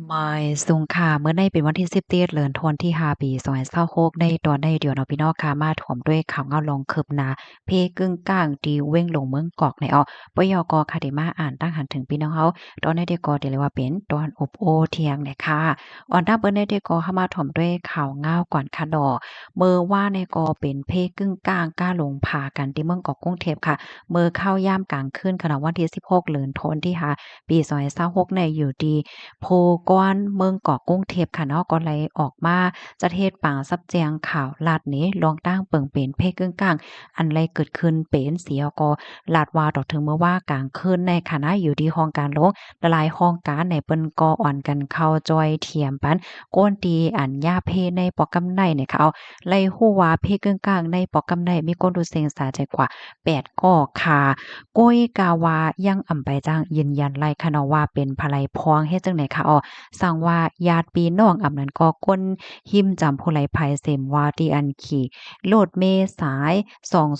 ไม่สุงค่ะเมื่อในเป็นวันที่10เดือนธันวาคมที่5ปี2026ในตอนใดเดียวเนาะพี่น้องค่ะมาถ่วมด้วยข่าวเงาลองคืบหน้าเพกึ่งกลางตีเว้งลงเมืองกอกในปยกค่ะได้มาอ่านตั้งหันถึงพี่น้องเฮาตอนใดเดียวก็ได้เลยว่าเป็นตอนอบโอ้เที่ยงเนี่ยค่ะอ่อนดับเบิ่นใดเดียวก็เข้ามาถ่วมด้วยข่าวเงาก่อนค่ะดอกมื้อว่าในก็เป็นเพกึ่งกลางกล้าลงพากันที่เมืองกอกกรุงเทพค่ะมื้อเข้ายามกลางคืนค่ะเนาะวันที่16เดือนธันวาคมที่5ปี2026ในอยู่ดี โพก้อนเมืองเกาะกรุงเทพค่ะเนาะก็เลยออกมาจะเทศปางซับแจงข่าวลาดนี้ลองตั้งเปิงเป็นเพกึ่งกลางอันไรเกิดขึ้นเป็นเสียก็ลาดว่าดอกถึงเมื่อว่ากลางคืนในคณะอยู่ที่ห้องการลงละลายห้องการในเปิ้นก็อ่อนกันเข้าจอยเทียมปันโก้นตีอันยาเพในปอกกำไนเนี่ยค่ะเอาไล่ฮู้ว่าเพกึ่งกลางในปอกกำไนมีคนดูเซ็งสาใจกว่า8ก้อค่ะ ก้อยกาวายังอ่ำไปจ้างยืนยันไล่คะเนาะว่าเป็นภลัยพองเฮ็ดจั่งใดคะอ้อสั่งว่าญาติพี่น้องอำนั้นก็ก้นหิ้มจำผู้ไลภัยเสมว่าที่อันขี่รถเมล์สาย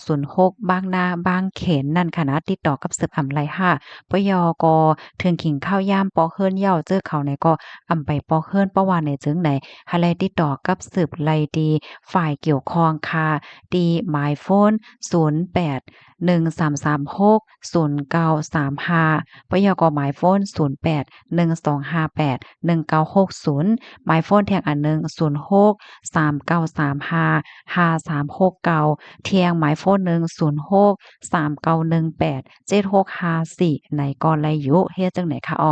206บางนาบางเขนนั่นค่ะนะติดต่อกับสืบอำไลค่ะปยก็ถึงขิงข้าวยามปอเฮิรนเหย้าเจอเขาในก็อำไปปอเฮิรนประว่าในจึงไหนหาแลติดต่อกับสืบไลดีฝ่ายเกี่ยวข้องค่ะตีหมายโฟน08 1336 0935ปยกหมายโฟน08 1258 1960หมายโฟนแท่งอันหนึ่ง06 3935 5369เที่ยงหมายโฟนหนึ่ง06 3918 7654ในกอไลยุเฮ็ดจังไหนคะอ้อ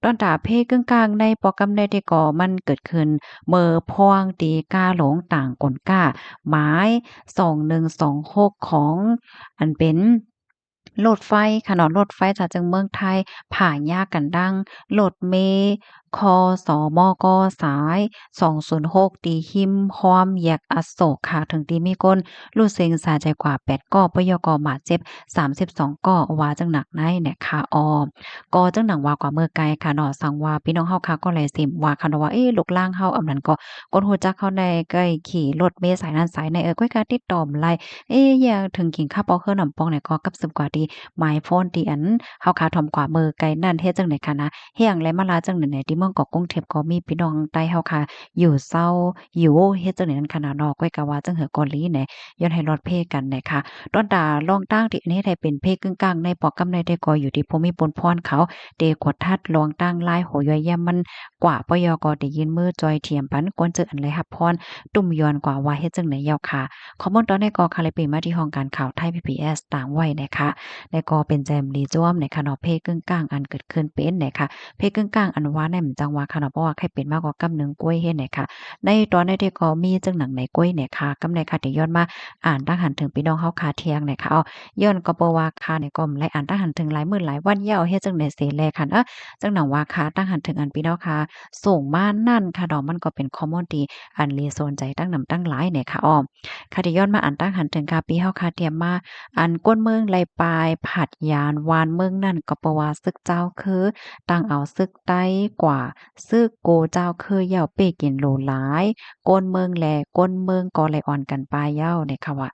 ตอนตาเพกึ่งกลางในโปรแกรมใดที่ก่อมันเกิดขึ้นเมื่อพ่วงตีก้าหลงต่างกลก้าหมาย2126ของอันเป็นรถไฟค่ะเนาะรถไฟจากจังเมืองไทยผ่านยากกันดังรถเมล์คสมกสาย206ตีหิมพร้อมแยกอโศกค่ะถึงที่มีคนรู้เซ็งสาใจกว่า8ก้อปยกบาดเจ็บ32ก้อว่าจังหนักในเนี่ยค่ะอ้อก็จังหนังว่ากว่าเมื่อไกลค่ะเนาะสังว่าพี่น้องเฮาค่ะก็เลยสิว่าค่ะเนาะว่าเอ๊ะลูกหล้างเฮาอันนั้นก็คนรู้จักเขาได้ใกล้ขี่รถเมล์สายนั้นสายในก้อยก็ติดต่อมาไล่ เอ๊อย่าถึงกินข้าวเปาเครื่องหนำปองเนี่ยก็กับสึมกว่าดีหมายโฟนที่อันเฮาขาถ่อมกว่ามือไกลนั่นเฮ็ดจังได๋คะนะเฮียงและมาลาจังไหนๆที่เมืองเกาะกรุงเทพก็มีพี่น้องใต้เฮาค่ะอยู่เซาอยู่เฮ็ดจังได๋นั้นขนาดเนาะก้อยก็ว่าจังเหือเกาหลีแหน่ย้อนให้รอดเพกันแหน่ค่ะตอนตาลองตั้งที่อันนี้ได้เป็นเพกึ่งกลางในปอกกำในได้ก็อยู่ที่ภูมิปนพรเขาเดกดทัดลองตั้งลายโหย่อยแย่มมันกว่าปยก็ได้ยินมือจอยเทียมปันกวนเจออันเลยรับพรตุ่มย้อนกว่าว่าเฮ็ดจังไหนยาวค่ะ ข้อมูลตอนนี้ก็ค่ะเลยเปมาที่ห้องการข่าวไทย PBS ตามไว้นะคะและก็เป็นแจมลีจ้วมในคะเนาะเพกึ่งกลางอันเกิดขึ้นเป็นนะคะเพกึ่งกลางอันว่าในมันจังว่าค่ะเนาะเพราะว่าใครเป็นมากกว่ากำหนึ่งกล้วยเฮ็ดนะคะในตอนในที่ก็มีจังหนังในกล้วยเนี่ยค่ะกำในค่ะที่ย้อนมาอ่านตั้งหันถึงพี่น้องเฮาคาเที่ยงเนี่ยค่ะอ้อย้อนก็บ่ว่าค่ะเนี่ยก็ไลอ่านตั้งหันถึงหลายมื้อหลายวันยาวเฮ็ดจังได๋เสแลคันจังหนังว่าค่ะตั้งหันถึงอันพี่น้องค่ะส่งมานั่นค่ะเนาะมันก็เป็นข้อมูลที่อันลีโซนใจตั้งนำตั้งหลายเนี่ยค่ะอ้อ ค่ะที่ย้อนมาอันตั้งหันถึงกาปีเฮาคาเทียมมาอันก้นเมืองไลปลายผัดยานวานเมืองนั่นก็เพราะว่าศึกเจ้าคือตั้งเอาศึกใต้กว่าศึกโกเจ้าคือเหย้าเป้กินโหลหลายก้นเมืองแลก้นเมืองก็เลยอ่อนกันปลายเหย้าเนี่ยค่ะว่า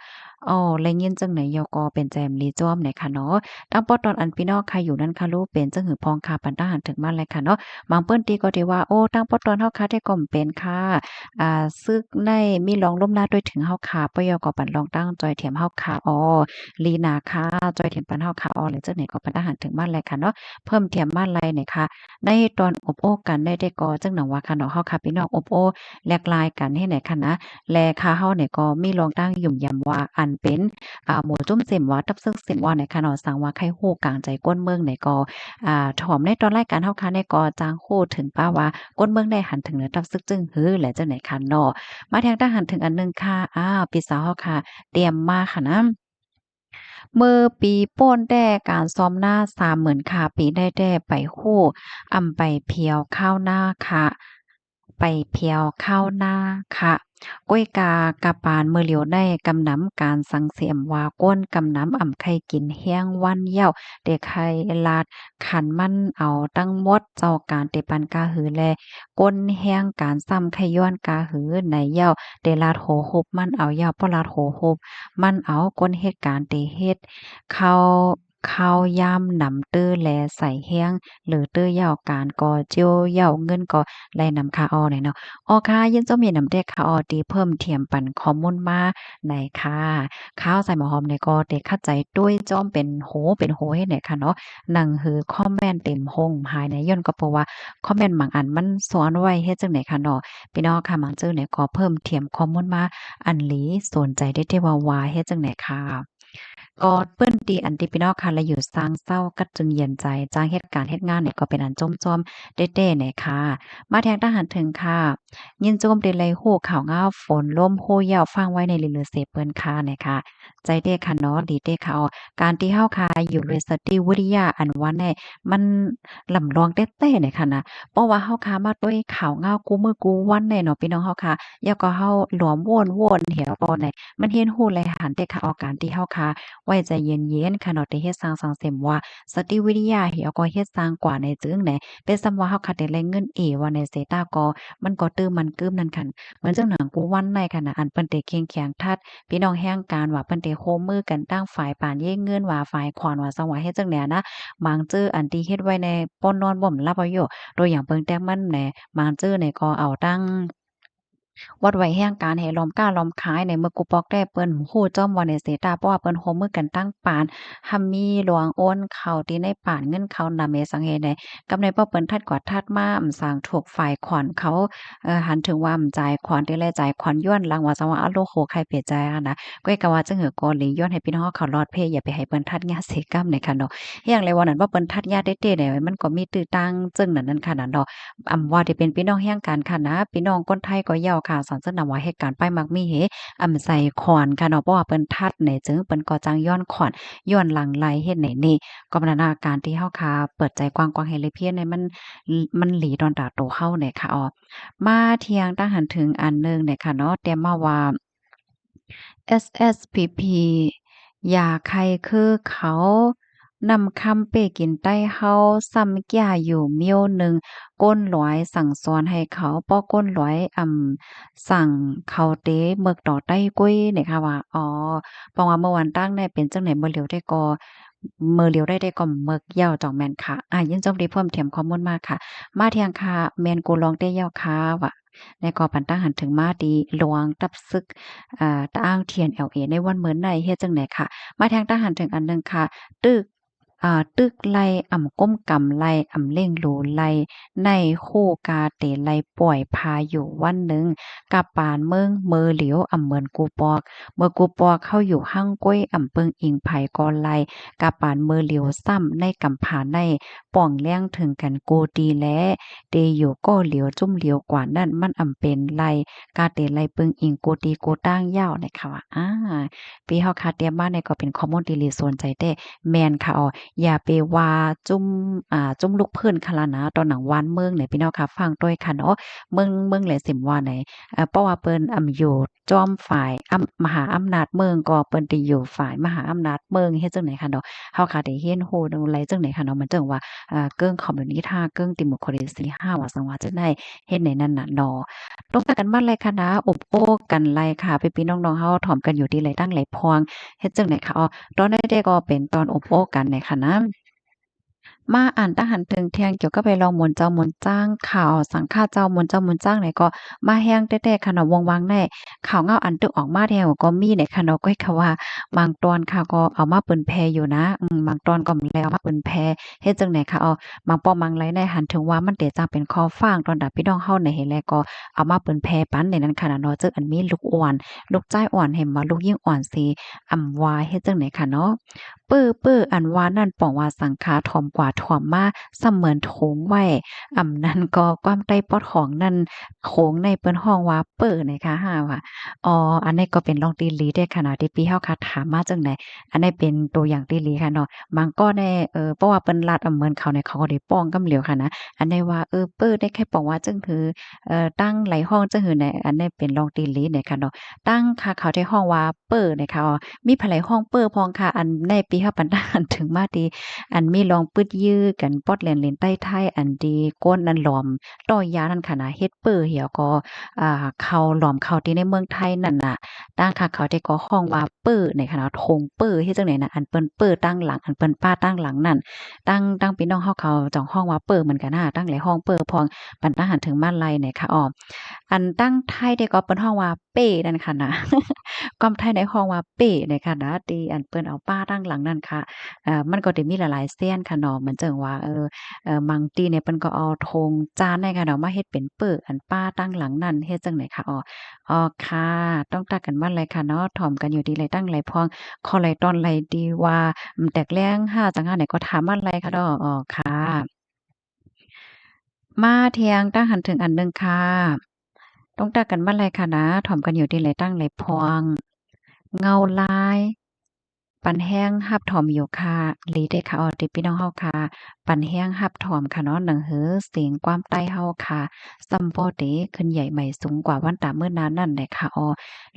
อ้อแล้วยินจังไหนยอก็เป็นแจมลีจ้อมเนี่ยค่ะเนาะตั้งปอตอนอันพี่น้องค่ะอยู่นั่นค่ะรู้เป็นจังหือพองค่ะปันตาหันถึงมาเลยค่ะเนาะบางเปิ้นตีก็ที่ว่าโอ้ตั้งปอตอนเฮาค่ะได้ก็เป็นค่ะ ซึกในมีรองล่มลาดด้วยถึงเฮาขาปยก็ปันรองตั้งจอยเทียมเฮาขาออลีนาค่ะจอยเทียมปันเฮาขาออหรือจังไหนก็ปันทหารถึงบ้านแลค่ะเนาะเพิ่มเทียมบ้านไรเนี่ยค่ะในตอนอบโอ้กันได้ก่อจังหนังว่าค่ะเนาะเฮาค่ะพี่น้องอบโอ้แลกลายกันเฮ็ดไหนค่ะนะแลค่ะเฮาเนี่ยก็มีรองตั้งยุ่มยำว่าอันเป็นหมูจุ่มเส้นว่าตับซึกเส้นว่าเนี่ยค่ะเนาะสั่งว่าไข่ฮู้กลางใจก้นเมืองเนี่ยก็ถ่อมในตอนรายการเฮาค่ะเนี่ยก็จางฮู้ถึงป้าว่าก้นเมืองได้หันถึงเหนือตับซึกจึงหือและจังไหนค่ะเนาะ มาแทงทหารถึงอันหนึ่งค่ะพี่สาวเราค่ะเตรียมมาค่ะนะเมื่อปีโป้นแด้การซ้อมหน้า30,000ค่ะปีได้แด้ไปฮู้ไปเพียวข้าวหน้าค่ะไปเพียวข้าวหน้าค่ะก้อยกากะปานมื้อเหลียวได้กำนำการสังเสียมว่าก้นกำนำไข่กินแห้งวันเหย้าเด็กไข่ลาดขันมันเอาตั้งหมดเจ้าการเตปันกาหือแลก้นแห้งการซ้ำไข่ย้อนกาหือในเหย้าเดลาดโหหบมันเอาเหย้าบ่ลาดโหหบ มันเอาก้นเหตุการณ์ที่เฮ็ดเขา ข้าวยำหนำตื้อแลใส่แห้งหรือตื้อยาวการก่อเจียวเหย้าเงินก็แลนำค่าอ้อหน่อยเนาะอ้อค่ะยินเจ้ามีน้ำเด็กค่าอ้อตีเพิ่มเทียมปันข้อมูลมาไหนค่ะข้าวใส่หมอหอมเนี่ยก็เด็กเข้าใจด้วยจ้อมเป็นโหเป็นโหเฮ็ดไหนค่ะเนาะหนังหือคอมเมนต์เต็มห้องภายในย้อนก็เพราะว่าคอมเมนต์บางอันมันซ้อนไว้เฮ็ดจังได๋ค่ะเนาะพี่น้องค่ะบางเจ้อเนี่ยก็เพิ่มเทียมข้อมูลมาอันหลีสนใจได้ที่ว่าเฮ็ดจังได๋ค่ะ ก็เปิ้นตีอันที่พี่น้องค่ะและอยู่สร้างเศร้ากัดจึงเย็นใจจ้างเหตุการณ์เฮ็ดงานเนี่ยก็เป็นอันจ้อมๆเด้ๆเนี่ยค่ะมาแทงทหารถึงค่ะยินโจมเดลัยฮู้ข่าวงาวฝนลมโฮยาวฟังไว้ในลิลือเสเปิ้นค่ะเนี่ยค่ะใจเด้ค่ะเนาะดีเด้ค่ะการที่เฮาค่ะอยู่เรสติวิทยาอันว่าแน่มันลำลองเต้ๆเนี่ยค่ะนะเพราะว่าเฮาค่ะมาด้วยข่าวงาวกูมื้อกูวันแน่เนาะพี่น้องเฮาค่ะแล้วก็เฮาหลวมวนๆเหี่ยวบ่ได้มันเฮ็ดฮู้หลายหันเด้ค่ะการที่เฮาค่ะ ไว้ใจเย็นๆค่ะเนาะได้เฮ็ดสร้างสังเสริมว่าสติวิทยาเหี่ยวก็เฮ็ดสร้างกว่าในจึงไหนเป็นส่ำว่าเฮาคัดได้แลงเงินว่าในเซตาก็มันก็ตื้อมันกึ้มนั่นคั่นเหมือนจังหนังปูวันในคั่นน่ะอันเปิ้นได้เข้งแข็งทัดพี่น้องแห่งการว่าเปิ้นได้โฮมมือกันตั้งฝ่ายปานเย่เงินว่าฝ่ายขวานว่าสังว่าเฮ็ดจังแหน่นะบางจื้ออันที่เฮ็ดไว้ในป่นนอนบ่มรับเอาอยู่ตัวอย่างเบิ่งแต่มันแหนบางจื้อเนี่ยก็เอาตั้ง วัดไว้แห่งการให้ล้อมกล้าล้อมขายในเมื่อกูปอกได้เปิ้นฮู้จ้อมว่าในเสตาเพราะว่าเปิ้นโฮมมือกันตั้งปานหำมีหลวงโอนเข้าที่ในปานเงินเขานำเมสังเฮใดกำในบ่เปิ้นทัดกว่าทัดมาสร้างถูกฝ่ายขวัญเขาหันถึงว่าจ่ายขวัญได้แลจ่ายขวัญย้อนหลังว่าจังว่าอะโลโหใครเปรียใจอะนะก้อยก็ว่าจังหือก็เลยย้อนให้พี่น้องเขารอดเพอย่าไปให้เปิ้นทัดญาติเสกรรมในค่ะเนาะอย่างไรว่านั้นว่าเปิ้นทัดญาติเด้ๆเนี่ยมันก็มีตื้อตังจึงนั่นค่ะนั่นเนาะ ว่าที่เป็นพี่น้องแห่งกันค่ะนะพี่น้องคนไทยก็เหย้าค่ะสอนซึ่งนำว่าเหตุการณ์ป้ายมักมีเหใส่ขอนค่ะเนาะเพราะว่าเปิ้นทัดเนี่ยจึงเปิ้นก็จังย้อนขอนย้อนหลังไหลเฮ็ดไหนนี่ก็บรรณานาการที่เฮาค่ะเปิดใจกว้างๆให้เลยเพียงในมันหลีดอนดาโตเฮาเนี่ยค่ะมาเที่ยงตั้งหันถึงอันหนึ่งเนี่ยค่ะเนาะแต่มาว่า SSPP ยาไข้คือเขานำคำเป้กินใต้เฮาซ้ำกี้าอยู่เมี้ยวหนึ่งก้นหลวยสั่งสอนให้เขาป้อก้นหลวยสั่งเขาเตเมึกต่อใต้กุ้ยเนี่ยค่ะว่าเพราะว่าเมื่อวันตั้งเนี่ยเป็นจังไหนเมื่อเหลียวได้ก็เมื่อเหลียวได้ก็เมึกยาวจ่องแม่นค่ะยินจมดีเพิ่มเติมข้อมูลมาค่ะมาเที่ยงค่ะแม่นกูลองได้ยาวค่ะว่าในกอปันตั้งหันถึงมาดีหลวงตับซึกอ้างเทียน LA ในวันเหมือนในเฮ็ดจังไหนค่ะมาทางทหารถึงอันหนึงค่ะตึกตึกไล่ก้มกำไล่เล่งหลูไล่ในคู่กาเตไล่ป่วยพาอยู่วันหนึ่งกับปานเมืองเมอเหลียวเหมือนกูปอกเมื่อกูปอกเข้าอยู่ห้างก้วยเปิงอิงไผกอไล่กับปานเมอเหลียวซ้ำในกำผาในป่องแล้งถึงกันกูดีแลเตอยู่ก็เหลียวจุ่มเหลียวกว่านั้นมันเป็นไล่กาเตไล่เปิงอิงกูดีกูตั้งยาวนะคะว่าปีเฮาคาเตรียมมาเนี่ยก็เป็นข้อมูลที่ลีสนใจแต่แม่นค่ะอย่าไปว่าจุ้มลูกเพิ่นค่ะล่ะนะตอนหนังวานเมืองเนี่ยพี่น้องค่ะฟังด้วยค่ะเนาะเมืองแหลสิมว่าไหนเพราะว่าเปิ้นอยู่จอมฝ่ายมหาอำนาจเมืองก็เปิ้นได้อยู่ฝ่ายมหาอำนาจเมืองเฮ็ดจังได๋ค่ะเนาะเฮาค่ะได้เรียนรู้ดูไรจังได๋ค่ะเนาะมันจังว่าเกิ้งคอมมิวนิท่าเกิ้งดิโมคราซี5ว่าสังว่าจังได๋เฮ็ดในนั้นน่ะเนาะต้องการกันมาไรค่ะนะอบโอ้กันไรค่ะพี่ๆน้องๆเฮาถ่อมกันอยู่ที่ไรตั้งไรพวงเฮ็ดจังได๋ค่ะตอนใดๆก็เป็นตอนอบโอ้กันเนี่ยค่ะนะ มาอ่านตหันถึงเที่ยงเกี่ยวกับไปลองมนต์เจ้ามนต์จ้างข่าวสังฆาเจ้ามนต์เจ้ามนต์จ้างไหนก็มาแห้งแต้ๆค่ะเนาะวงวางแน่ข่าวเงาอันตึกออกมาแถวก็มีเนี่ยค่ะเนาะก็ค่ะว่าบางตอนค่ะก็เอามาเปิ้นแพอยู่นะบางตอนก็แล้วมาเปิ้นแพเฮ็ดจังได๋ค่ะบางป้อบางไรในหันถึงว่ามันเตจังเป็นคอฟ้างตอนดับพี่น้องเฮาในเห็นแล้วก็เอามาเปิ้นแพปันในนั้นค่ะเนาะจึกอันมีลูกอ่อนลูกจ้ายอ่อนเห็นว่าลูกยิ่งอ่อนสิว่าเฮ็ดจังได๋ค่ะเนาะ อันว่านั่นป่องว่าสังขาถ่อมกว่าถ่อมมาเสมือนโถงไว้นั้นก็ความใต้ปอดของนั่นโขงในเปิ้นฮ้องว่านะคะว่าอันนี้ก็เป็นลองตีหลีได้ขนาดที่พี่เฮาค่ะถามมาจังได๋อันนี้เป็นตัวอย่างตีหลีค่ะเนาะบางก็แน่เพราะว่าเปิ้นลาดเหมือนเขาเนี่ยเขาก็ได้ป้องกำเหลียวค่ะนะอันนี้ว่าได้แค่ป้องว่าจึงคือตั้งไหลห้องจังหือในอันนี้เป็นลองตีหลีเนี่ยค่ะเนาะตั้งค่ะเขาได้ฮ้องว่านะคะมีไผหลายห้องพองค่ะอันในปีเฮาปันดานถึงมาดีอันมีรองปึดยื ยื้อกันปอดแหลนเลนใต้ไทยอันดีก้นนั้นหลอมต่อยานั่นค่ะนะเฮ็ดเปิ้อเหี่ยวก็เข้าหลอมเข้าที่ในเมืองไทยนั่นน่ะตั้งค่ะเขาได้ก็ฮ้องว่าเปิ้อในค่ะเนาะธงเปิ้อเฮ็ดจังได๋น่ะอันเปิ้นเปิ้อตั้งหลังอันเปิ้นป้าตั้งหลังนั่นตั้งพี่น้องเฮาเขาจ้องฮ้องว่าเปิ้อเหมือนกันน่ะตั้งหลายฮ้องเปิ้อพองปันตาหันถึงมาลัยเนี่ยค่ะอ้ออันตั้งไทยได้ก็เปิ้นฮ้องว่าเป้นั่นค่ะนะความไทยในฮ้องว่าเป้เนี่ยค่ะนะที่อันเปิ้นเอาป้าตั้งหลังนั่นค่ะมันก็จะมีหลายๆเส้นค่ะเนาะเหมือนจังว่าบางทีเนี่ยเปิ้นก็เอาธงจานเนี่ยค่ะเนาะมาเฮ็ดเป็นเปิ้ออันป้าตั้งหลังนั่นเฮ็ดจังได๋ค่ะอ๋อค่ะต้องตักกันมาเลยค่ะเนาะถ่อมกันอยู่ดีเลยตั้งไหลพองคอไหลตอนไหลดีว่าแตกแรงห้าจังห้าไหนก็ถามมาเลยค่ะเนาะอ๋อค่ะมาเที่ยงตั้งหันถึงอันหนึ่งค่ะต้องตักกันมาเลยค่ะนะถ่อมกันอยู่ดีเลยตั้งไหลพองเงาลาย ปันแห้งหับถอมอยู่ค่ะหลีเด้อค่ะติพี่น้องเฮาค่ะปันแห้งหับถอมค่ะเนาะหนังหือเสียงความใต้เฮาค่ะซัมบ่เดขึ้นใหญ่ใหม่สูงกว่าวันตามื้อนั้นนั่นแหละค่ะ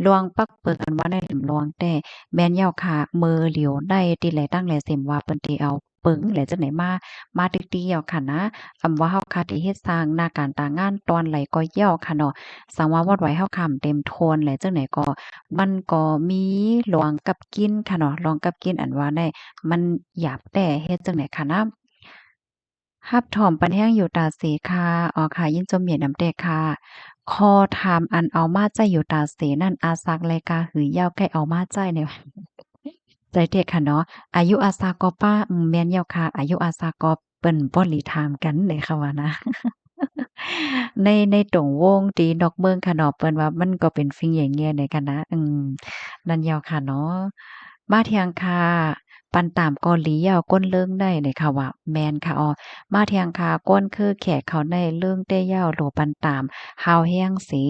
ลวงปักเปิกอันว่าได้ลวงแต่แม่นเหย้าค่ะมือเหลียวได้ติแลตั้งแลเส็มว่าเปิ้นติเอาปึงแหละจังไหนมาติเตียวค่ะนะว่าเฮาค่ะที่เฮ็ดสร้างหน้าการตางานตอนไหลก็เหี่ยวค่ะเนาะสังว่าวอดไว้เฮาค่ำเต็มโทนแหละจังไหนก็มันก็มีหลวงกับกินค่ะเนาะหลวงกับกินอันว่าได้มันหยาบแต่เฮ็ดจังได๋ค่ะนะฮับถอมปันแห้งอยู่ตาเสค่ะอ๋อค่ะยินจมเหมียนนำแต่ค่ะคอถามอันเอามาใจอยู่ตาเสนั่นอาซักแลกาหือยาวใกล้เอามาใจเนี่ยใจเด็กค่ะเนาะอายุอาซาก็ป้าแม่นแล้วค่ะอายุอาซาก็เปิ้นบ่หลีถามกันเลยค่ะว่านะในตรงวงตีนอกเมืองค่ะเนาะเปิ้นว่ามันก็เป็นฟิงแหย่แง่ในกันนะนั่นแล้วค่ะเนาะมาเที่ยงค่ะปันตามเกาหลียาวก้นเรื่องได้เลยค่ะว่าแม่นค่ะมาเที่ยงค่ะก้นคือแขกเขาได้เรื่องเต้ยาวโหลปันตามฮาวแฮงสี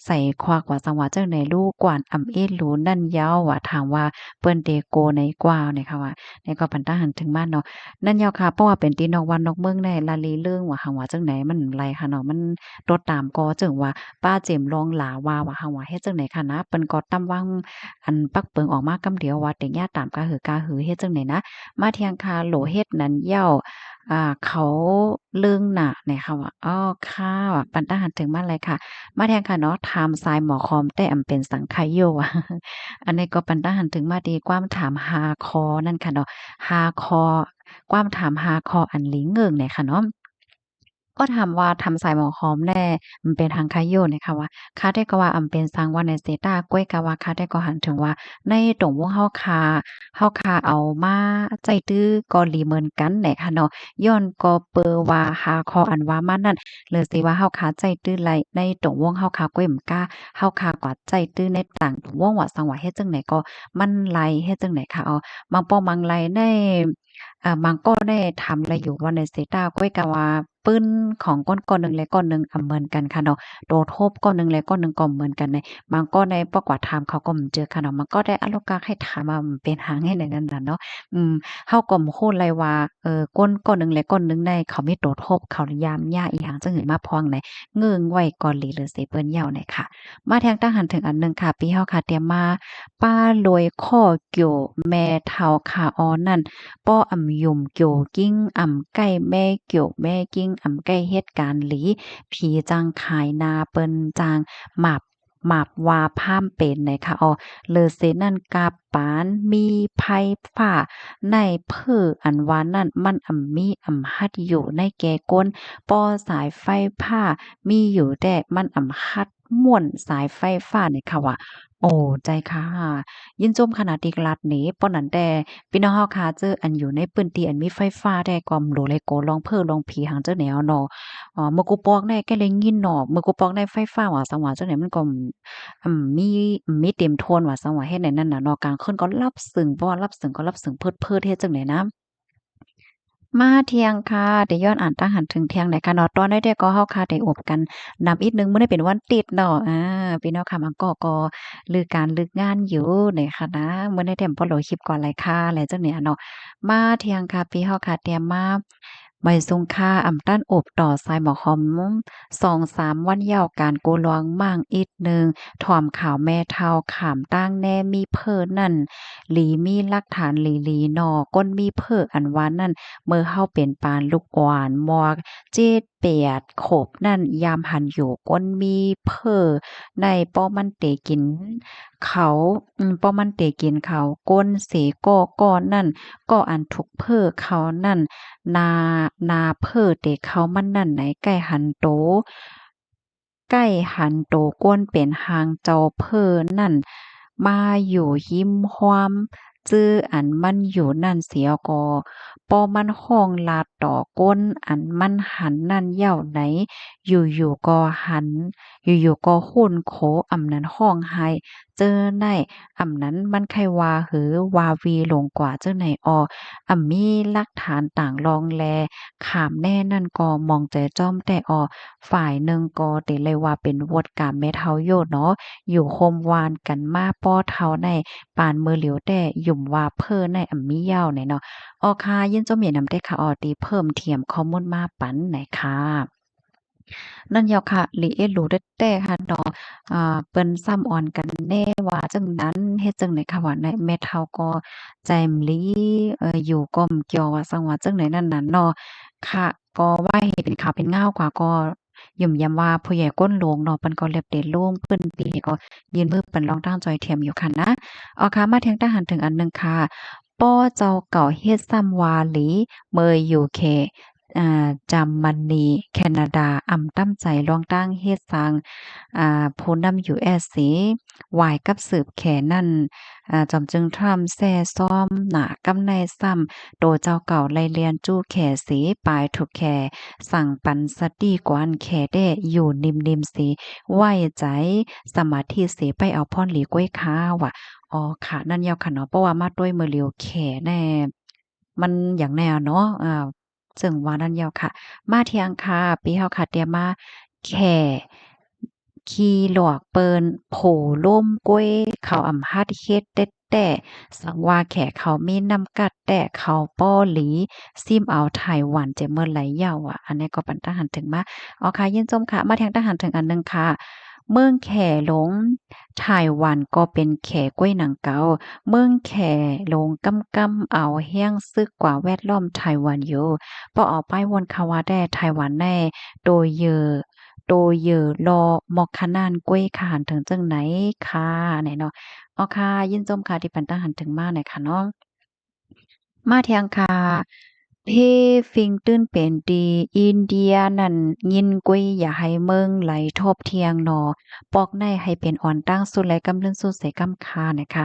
ใส่ควักว่าจังหวะจังไหนลูกกว่านอำเอ็ดหรูนั่นยาวว่าถามว่าเปิ้นเตโกในกว่าเนี่ยค่ะว่าในก็ปันตาหันถึงบ้านเนาะ นั่นยาวค่ะเพราะว่าเป็นตีนอกวันนอกเมืองแน่ละเลเรื่องว่าหังว่าจังไหนมันไรค่ะเนาะมันรถตามก็จึงว่าป้าเจิมลองหลาว่าหังว่าเฮ็ดจังไหนค่ะนะเปิ้นก็ตำวังอันปักเปิงออกมากำเดียวว่าแต่ญาตามกาหือเฮ็ดจังไหนนะมาเที่ยงคาโหลเฮ็ดนั้นเหย้าเขาเรื่องหนาเนี่ยค่ะว่าอ้อค่ะว่าปันตาหันถึงมาเลยค่ะมาเที่ยงค่ะเนาะไทม์ไซน์หมอคอมแต่อำเป็นสังไคโยอะอันนี้ก็ปันตาหันถึงมาดีความถามหาคอนั่นค่ะเนาะหาคอ ความถามหาคออันหลิงเงิงเนี่ยค่ะเนาะก็ถามว่าทำสายหมอหอมแน่มันเป็นทางคาโยเนี่ยค่ะว่าคาได้ก็ว่าอำเป็นสังว่าในเซตาก้วยกะว่าคาได้ก็หันถึงว่าในตรงวงเฮาคาเอามาใจตื้อก็หลีเหมือนกันแหละค่ะเนาะย้อนก็เปอว่าหาคออันว่ามานั่นหรือสิว่าเฮาคาใจตื้อไลในตรงวงเฮาคาก้วยเหมือนกาเฮาคากว่าใจตื้อในต่างตรงวงว่าสังว่าเฮ็ดจังไหนก็มันไลเฮ็ดจังไหนค่ะบางป้อมังไลในมันก็ได้ทำอะไรอยู่ว่าในเซตาก้อยกะว่าปื้นของก้อนหนึ่งและก้อนหนึ่งเหมือนกันค่ะเนาะโดโทบก้อนหนึ่งและก้อนหนึ่งก็เหมือนกันในบางก้อนในปกว่าถามเขาก็บ่เจอค่ะเนาะมันก็ได้อะโลกาให้ถามว่ามันเป็นหางให้ในนั้นน่ะเนาะอืมเฮาก็บ่ฮู้เลยว่าก้อนหนึ่งและก้อนหนึ่งในเขามีโตโทบเขายามย่าอีหยังจังหือมาพองไหนเงิงไว้ก่อนหลีหรือเสเปิ้นเหย้าเนี่ยค่ะมาแทงตาหันถึงอันหนึ่งค่ะปีเฮาค่ะเตรียมมาป้ารวยข้อเกี่ยวแม่เฒ่าค่ะนั่น ป้ออำยุมเกี่ยวกิ้งอำไก้แม่เกี่ยวแม่กิ้งอำไก้เฮ็ดการหลีผีจังขายนาเปิ้นจางหมาบว่าพร่ามเป็นไหนคะเลอเซนั่นกาปานมีไผฟ้าในเพ้ออันว่านั่นมันมีหัดอยู่ในแก่ก้นป้อสายไฟผ้ามีอยู่แต่มันหัดม่วนสายไฟฟ้านี่ค่ะว่าโอ้ใจค่ะยินจมขนาดตีกลัดนี้ป้อนั้นแต่พี่น้องเฮาค่ะเจออันอยู่ในพื้นที่อันมีไฟฟ้าได้ก็มโลเลยโกลองเพ้อลองผีหังเจ้าแนวเนาะเมื่อกูปอกได้แกเลยยินเนาะเมื่อกูปอกได้ไฟฟ้าว่าสังว่าจังได๋มันก็มีเต็มโทนว่าสังว่าเฮ็ดได้นั่นน่ะเนาะกลางคืนก็หลับสึงบ่ว่าหลับสึงก็หลับสึงเพิดๆเฮ็ดจั่งใดนะ มาเที่ยงค่ะได้ย้อนอ่านตั้งหันถึงเที่ยงไหนค่ะเนาะตอนได้ก็เฮาค่ะได้อบกันนำอีกหนึ่งมื้อนี้เป็นวันติดเนาะพี่น้องค่ะมันก็เลิกการเลิกงานอยู่นี่ค่ะนะมื้อนี้เต็มบ่โหลดคลิปก่อนเลยค่ะแล้วจังเนี่ยเนาะมาเที่ยงค่ะพี่เฮาค่ะเตรียมมา ใบซุงค่าอำต้านอบต่อสายหมอหอม2-3วันยาวการโกลวงมั่งอีกหนึ่งถ่อมข่าวแม่เฒ่าขามตั้งแน่มีเพ้อนั่นหลีมีหลักฐานหลีๆนอก้นมีเพ้ออันว่านั่นเมื่อเฮาเป็นปานลูกอ่อนมอกเจ็ดแปดขบนั่นยามหันอยู่ก้นมีเพ้อในป้อมันเตกินเขาป้อมันเตกินเขาก้นเสก้อนั่นก็อันทุกเพ้อเขานั่น นานาเพิดเด็กเขามันนั่นไหนใกล้หันโตใกล้หันโตก้นเป็นหางเจ้าเพินนั่นมาอยู่ยิ้มฮวามจื้ออันมันอยู่นั่นเสียก็ปอมันห้องลาดต่อก้นอันมันหันนั่นเหย้าไหนอยู่ๆก็หันอยู่ๆก็คุ้นโขอำนั้นห้องไห้เจอไน้อำนั้นมันใครว่าหือวาวีลงกว่าเจ้าไหนอมีหลักฐานต่างลองแลขามแน่นั่นก็มองใจจ้อมแต่ฝ่ายหนึ่งก็เตเลยว่าเป็นวดกามแม่เฒ่าโยเนาะอยู่โคมวานกันมาป้อเฒ่าในปานมือเหลียวแต่หยุ่มว่าเพ้อในมียาวไหนเนาะค่ะยินจมเหี่ยนำได้ค่ะตีเพิ่มเทียมข้อมูลมาปันไหนค่ะนั่นแหยวค่ะหลีเอ็ดรู้แท้ๆค่ะเนาะเปิ้นซ้ำอ่อนกันแน่ว่าจั่งนั้นเฮ็ดจั่งใดค่ะว่าในแม่เฒ่าก็ใจมลีอยู่ก้มเกี่ยวว่าซั้งว่าจั่งใดนั้นน่ะเนาะค่ะก็ว่าให้เป็นข่าวเป็นข่าวกว่าก็ย้ำย้ำว่าผู้ใหญ่ก้นโหลงเนาะเปิ้นก็เล็บเดโล่งเพิ่นปีก็ยืนมือเปิ้นร้องตั้งจอยเทียมอยู่ค่ะนะค่ะมาเที่ยงทหารถึงอันหนึ่งค่ะป้อเจ้าเก่าเฮ็ดซ้ำว่าหลีเมยอยู่เค จำมันนีแคนาดาอำตั้มใจลองตั้งเฮ็ดสร้างผู้นำ US สิหวายกับสืบแขนั่นจอมจึงทรัมป์แซ่ซ่อมหน้ากำในซ้ำโตเจ้าเก่าไล่เลียนจู้แขสิปลายถูกแขสั่งปันสตีกวนแขได้อยู่นิ่มๆสิไว้ใจสมาธิสิไปเอาพรหลีกล้วยค้าว่ะค่ะนั่นยาวค่ะเนาะเพราะว่ามาด้วยมือเหลียวแขแน่มันอย่างแนวเนาะซึ่งว่านั่นแล้วค่ะมาเที่ยงค่ะปีเฮาค่ะเตรียมมาแข่ขี่หลวกเปินโผล่มกล้วยเขาอำาดเฮ็ดเต็ดแต่สังว่าแขเขามีน้ำกัดแต่เขาป้อหลีซิมเอาไต้หวันเจเมินไหลยาวอะอันนี้ก็ปันทหารถึงมาค่ะยินชมค่ะมาแทงทหารถึงอันหนึ่งค่ะเมืองแข่หลงไต้หวันก็เป็นแข่กล้วยหนังเกาเมืองแข่หลงกำๆเอาแห้งซึกกว่าแวดล้อมไต้หวันอยู่ปอเอาป้ายวนคาว่าได้ไต้หวันแน่โดยเยอรอมอกคะนานกล้วยค่ะหันถึงจังไหนค่ะไหนเนาะค่ะยินชมค่ะที่ปันตังหันถึงมาหน่อยค่ะเนาะ มาเที่ยงค่ะเพฟิงตื้นเป็นดีอินเดียนั่นยินกุ้ยอย่าให้เมืองไหลทบเทียงหนอปอกในให้เป็นอ่อนตั้งสุดและกำลึงสุดใส่กำคานะคะ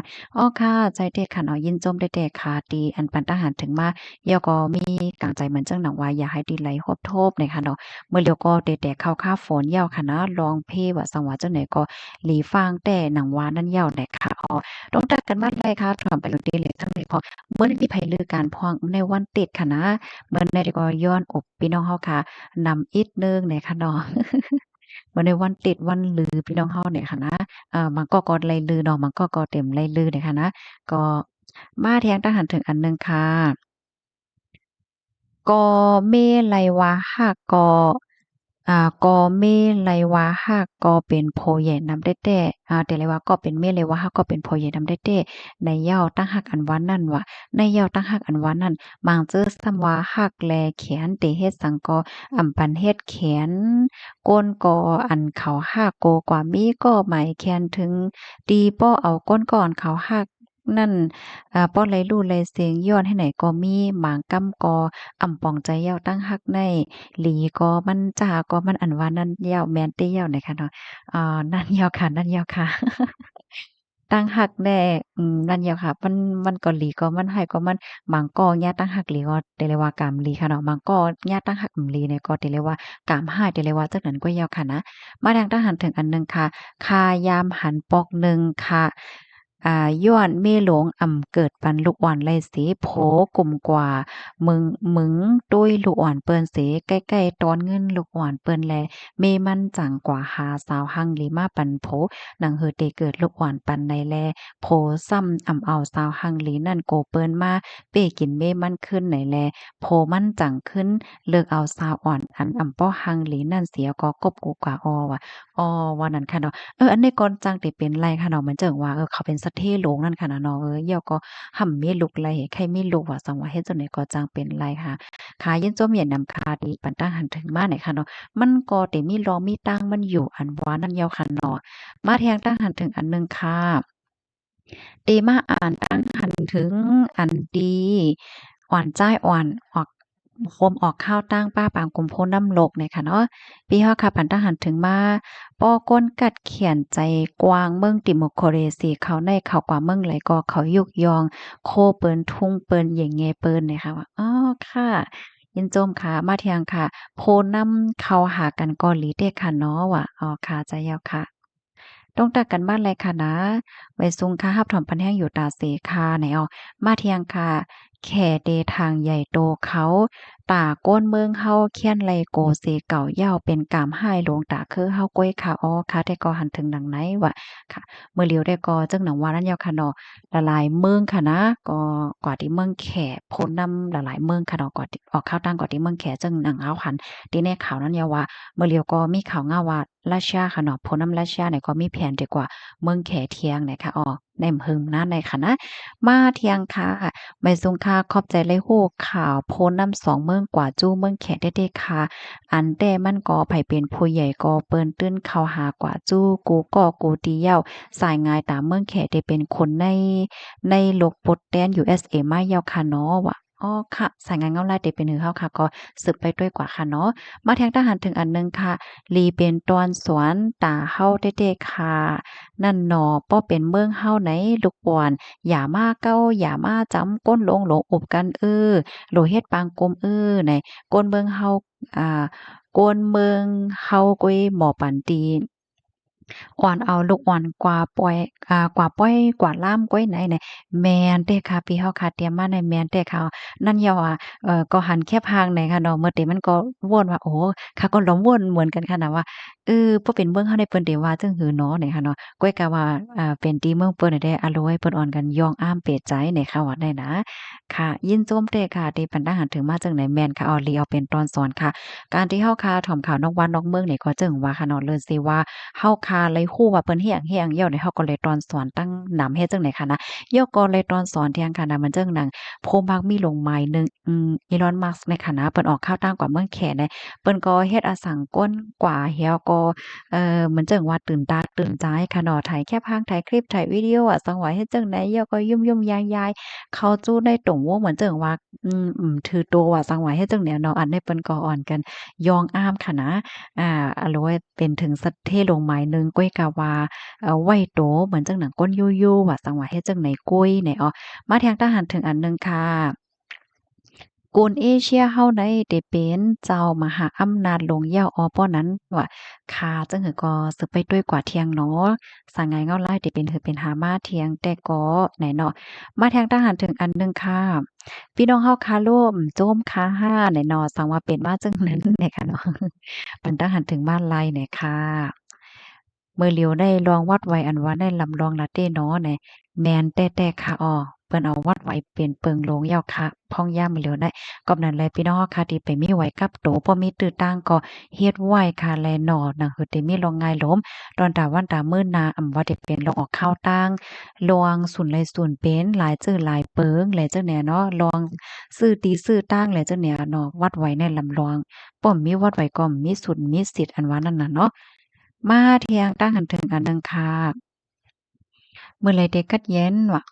ค่ะใจเด็ดค่ะเนาะยินจมได้แต่ค่ะดีอันปันทหารถึงมาเดี๋ยวก็มีกางใจเหมือนจังหนังว่าอย่าให้ดีไหลฮอบโทบนะคะเนาะเมื่อเดี๋ยวก็แดๆเข้าค่าฝนยาวค่ะนะลองเพว่าสังว่าจังไหนก็หลีฟางแต่หนังว่านั่นยาวนะคะต้องตักกันบ้านไรคะถามไปลงดีเลยจังได๋พอ เมื่อที่ไผลือการพ้องในวันติดค่ะนะเมื่อในก็ย้อนอบพี่น้องเฮาค่ะนำอีกหนึ่งเนี่ยค่ะเนาะเมื่อในวันติดวันลือพี่น้องเฮาเนี่ยค่ะนะมันก็ไล่ลือเนาะมันก็เต็มไล่ลือเนี่ยค่ะนะก็มาแทงทหารถึงอันหนึ่งค่ะ ก็เมไลวาหากก็ก็เมไลวาหากก็เป็นโพใหญ่นำได้แต่แต่เลยว่าก็เป็นเมไลวาหากก็เป็นโพใหญ่นำได้แต่ในเหย้าตั้งหักอันว่านั่นว่าในเหย้าตั้งหักอันว่านั่นบางเจอซ้ำว่าหักแลแขนเตเฮ็ดสังก็อำปันเฮ็ดแขนก้นก็อันเขาหักโกกว่ามีก็หมายแคนถึงตีป้อเอาก้นก่อนเขาหักนั่นป้อไหลลู่ไหลเสียงย้อนให้ไหนก็มีหมางกำก็ อ่ำปองใจยาวตั้งฮักในหลีก็มันจาก็มันอันว่านั่นยาวแม่นเตี้ยาวนะคะเนาะนั่นยาวค่ะนั่นยาวค่ะตั้งฮักแน่นั่นยาวค่ะมันก็หลีก็มันให้ก็มันบางก็ญาตั้งฮักหลีก็เตเลยว่ากามหลีค่ะเนาะบางก็ญาตั้งฮักหลีเนี่ยก็เตเลยว่ากามให้เตเลยว่าจักนั้นก็ยาวค่ะนะมาทางทหารถึงอันหนึ่งค่ะคายามหันปอกหนึ่งค่ะ ย้อนเมหลงเกิดปันลูกอ่อนไล่เสโผกลุ่มกว่ามึงตุ้ยลูกอ่อนเปิ้นเสใกล้ๆตอนเงินลูกอ่อนเปิ้นแลเมมันจังกว่าหาสาวหังหลีมาปันโผหนังเฮอเตเกิดลูกอ่อนปันในแลโผซ้ำเอาสาวหังหลีนั่นโกเปิ้นมาเป้กินเมมันขึ้นไหนแลโผมันจังขึ้นเลิกเอาสาวอ่อนอันป้อหังหลีนั่นเสียก็กบกูกว่าว่ะว่านั้นค่ะเนาะ อันนี้ก่อนจังได้เป็นไรค่ะเนาะเหมือนจังว่าเขาเป็นสัตว์เทโลงนั่นค่ะนะเนาะเหี่ยวก็ห่ำมีลูกไรใครมีลูกว่าจังว่าเฮ็ดจังได๋ก็จังเป็นไรค่ะขายินจมเหยียนนำคาดีปันตั้งหันถึงมาไหนค่ะเนาะมันก็ได้มีล้อมีตั้งมันอยู่อันว่านั่นเหี่ยวค่ะเนาะมาแทงตั้งหันถึงอันหนึ่งค่ะเตมาอ่านตั้งหันถึงอันดีอ่อนจ้ายอ่อนออกคมออกข้าวตั้งป้าปางกุมโพน้ำลกเนี่ยค่ะเนาะปีฮอดค่ะปันตั้งหันถึงมา ป้อก้นกัดเขียนใจกว้างเมืองติโมโคเรซีเขาในเขากว่าเมืองไหลก็เขายุกยองโคเปิ้นทุ่งเปิ้นเหย่งแงเปิ้นเนี่ยค่ะว่าอ๋อค่ะยินโจมค่ะมาเที่ยงค่ะโพนำเข้าหากันเกาหลีเด้อค่ะเนาะว่าอ๋อค่ะใจยาวค่ะต้องตักกันบ้านไรค่ะนะไว้ซุงค่ะฮับถอมปันแห้งอยู่ตาเสคาไหนอ๋อมาเที่ยงค่ะแข่เดทางใหญ่โตเขาตาก้นเมืองเฮาเคียนไลโกเสเก่าเย้าเป็นกามห้ายหลวงตาคือเฮาก้วยค่ะอ๋อค่ะแต่ก็หันถึงดังไหนวะค่ะเมื่อเลียวได้ก็จึงหนังว่านั้นยาวค่ะเนาะละลายเมืองค่ะนะก็กว่าที่เมืองแขพ้นนำละลายเมืองค่ะเนาะกว่าที่ออกข้าวตั้งกว่าที่เมืองแขจึงหนังเอาหันที่ในข่าวนั้นยาวว่าเมื่อเลียวก็มีข่าวง่าว่าราชาค่ะเนาะพ้นนำราชาเนี่ยก็มีแผนดีกว่าเมืองแขเทียงเนี่ยค่ะอ๋อในหึงนะในค่ะนะมาเที่ยงค่ะไม่ซุงค่ะขอบใจเลยฮู้ข่าวโพนนำ2เมืองกว่าจู้เมืองแขได้เด้ค่ะอันแต่มันก็ไผเป็นผู้ใหญ่ก็เปิ้นตื้นเข้าหากว่าจู้กูก็กูตีเหย้าสายงายตามเมืองแขได้เป็นคนในโลกปลดแดน USA มาเหย้าค่ะเนาะว่าอ๋อค่ะสายงานเงาลายได้เป็นหือเฮาค่ะก็สืบไปด้วยกว่าค่ะเนาะมาแทงทหารถึงอันหนึงค่ะลีเป็นตอนสวนตาเฮาเด้ๆค่ะ นั่นหนอป้อเป็นเมืองเฮาไหนลูกป่อนอย่ามาเก้าอย่ามาจำก้นลงอบกันโลเฮ็ดปางกลมไหนก้นเมืองเฮาอ่าก้นเมืองเฮากุ้ยหมอปันตีอ่อนเอาลูกอ่อนกว่าปล่อยกว่าปล่อยกว่าล่ามก้อยไหนเนี่ยแม่นเด้ค่ะพี่เฮาค่ะเตรียมมาในแม่นเด้ค่ะนั่นอย่าว่าก็หันแค่พางไหนค่ะเนาะเมื่อเตมันก็วนว่าโอ้ข้าก็ล้อมวนเหมือนกันค่ะน่ะว่าบ่เป็นเมืองเฮาได้เปิ้นเดว่าจังหือเนาะเนี่ยค่ะเนาะก้อยก็ว่าเป็นที่เมืองเปิ้นได้อารวยเปิ้นอ่อนกันยองอ้ามเปใจเนี่ยค่ะว่าได้นะค่ะยินโจมเด้ค่ะที่ปันทหารถึงมาจังไหนแม่นค่ะลีเอาเป็นตอนสอนค่ะการที่เฮาค่ะถ่อมข่าวนอกบ้านนอกเมืองนี่ก็จึงว่าค่ะเนาะเลิศสิว่า เฮาคาเลยฮู้ว่าเปิ้นเฮ็ดหยังเหี่ยวนี่เฮาก็เลยตอนสอนตั้งนำเฮ็ดจังได๋ค่ะนะย่อก็เลยตอนสอนเที่ยงค่ะนะมันจังหนังโพมักมีลงไม้หนึ่งElon Musk ในค่ะนะเปิ้นออกข่าวต่างกว่าเมืองแขเนี่ยเปิ้นก็เฮ็ดอสังก้นกว่าเหี่ยวก็เหมือนจังว่าตื่นตาตื่นใจค่ะเนาะถ่ายแคปภาพถ่ายคลิปถ่ายวิดีโออะจังว่าเฮ็ดจังได๋เหี่ยวก็ยุ่มๆยายๆเข้าจู้ในตรงวงเหมือนจังว่าถือตัวว่าจังว่าเฮ็ดจังแนวเนาะอันนี้เปิ้นก็อ่อนกันยองอ้ามค่ะนะ อะโลยเป็นถึงสัตเทโรงไม้หนึ่งก้อยกะว่าไว้โตเหมือนจังหนังก้นยู่ๆว่าจังว่าเฮ็ดจังไหนกุ้ยไหนอ้อมาแทงทหารถึงอันหนึ่งค่ะกูนเอเชียเฮาได้ได้เป็นเจ้ามหาอำนาจหลวงเหย้าอ้อป้อนั้นว่าค่ะจังหือก็สืบไปด้วยกว่าเที่ยงเนาะสางายเงาลายได้เป็นหือเป็นหามาเที่ยงแต่ก็ไหนเนาะมาแทงทหารถึงอันหนึ่งค่ะพี่น้องเฮาคาร่วมโจมคาห้าไหนเนาะสังว่าเป็นมาจังนั้นไหนค่ะเนาะ ปันตั้งหันถึงบ้านไร่เนี่ยค่ะเมื่อเลียวได้ลองวัดไว้อันว่าได้ลำลองลาเต้เนาะเนี่ยแม่นแต่ค่ะอ้อเปิ้นเอาวัดไว้เป็นเปิงโลงยาวค่ะพ่องย่ามมื้อเหลียวได้กอบนั้นแลพี่น้องค่ะที่ไปมีไว้กับโตบ่มีตื้อตั้งก็เฮ็ดไว้ค่ะแลเนาะหนังหือได้มีลองง่ายล้มตอนตาวันตามื้อนาว่าได้เป็นลองออกข้าวตั้งลองศูนย์เลยศูนย์เป็นหลายจื้อหลายเปิงแลจังแหน่เนาะลองซื้อตีซื้อตั้งแลจังแหน่เนาะวัดไว้ในลำลองป้อมมีวัดไว้ก็มีสุนมีสิทธิ์อันว่านั่นน่ะเนาะ มาเที่ยงตั้งหันถึงอันดังค่ะมื้อไรเด็กกัดเย็นว่ะ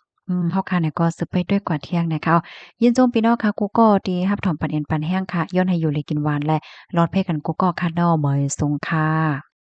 เฮาค่ะเนี่ยก็สืบไปด้วยกว่าเที่ยงนะคะยินจมพี่น้องค่ะกูก็ดีรับถอมปันเอ็นปันแห้งค่ะย้อนให้อยู่เลยกินหวานและรอดเพ่กันกูก็ค่ะน้อเหมยสงค่ะ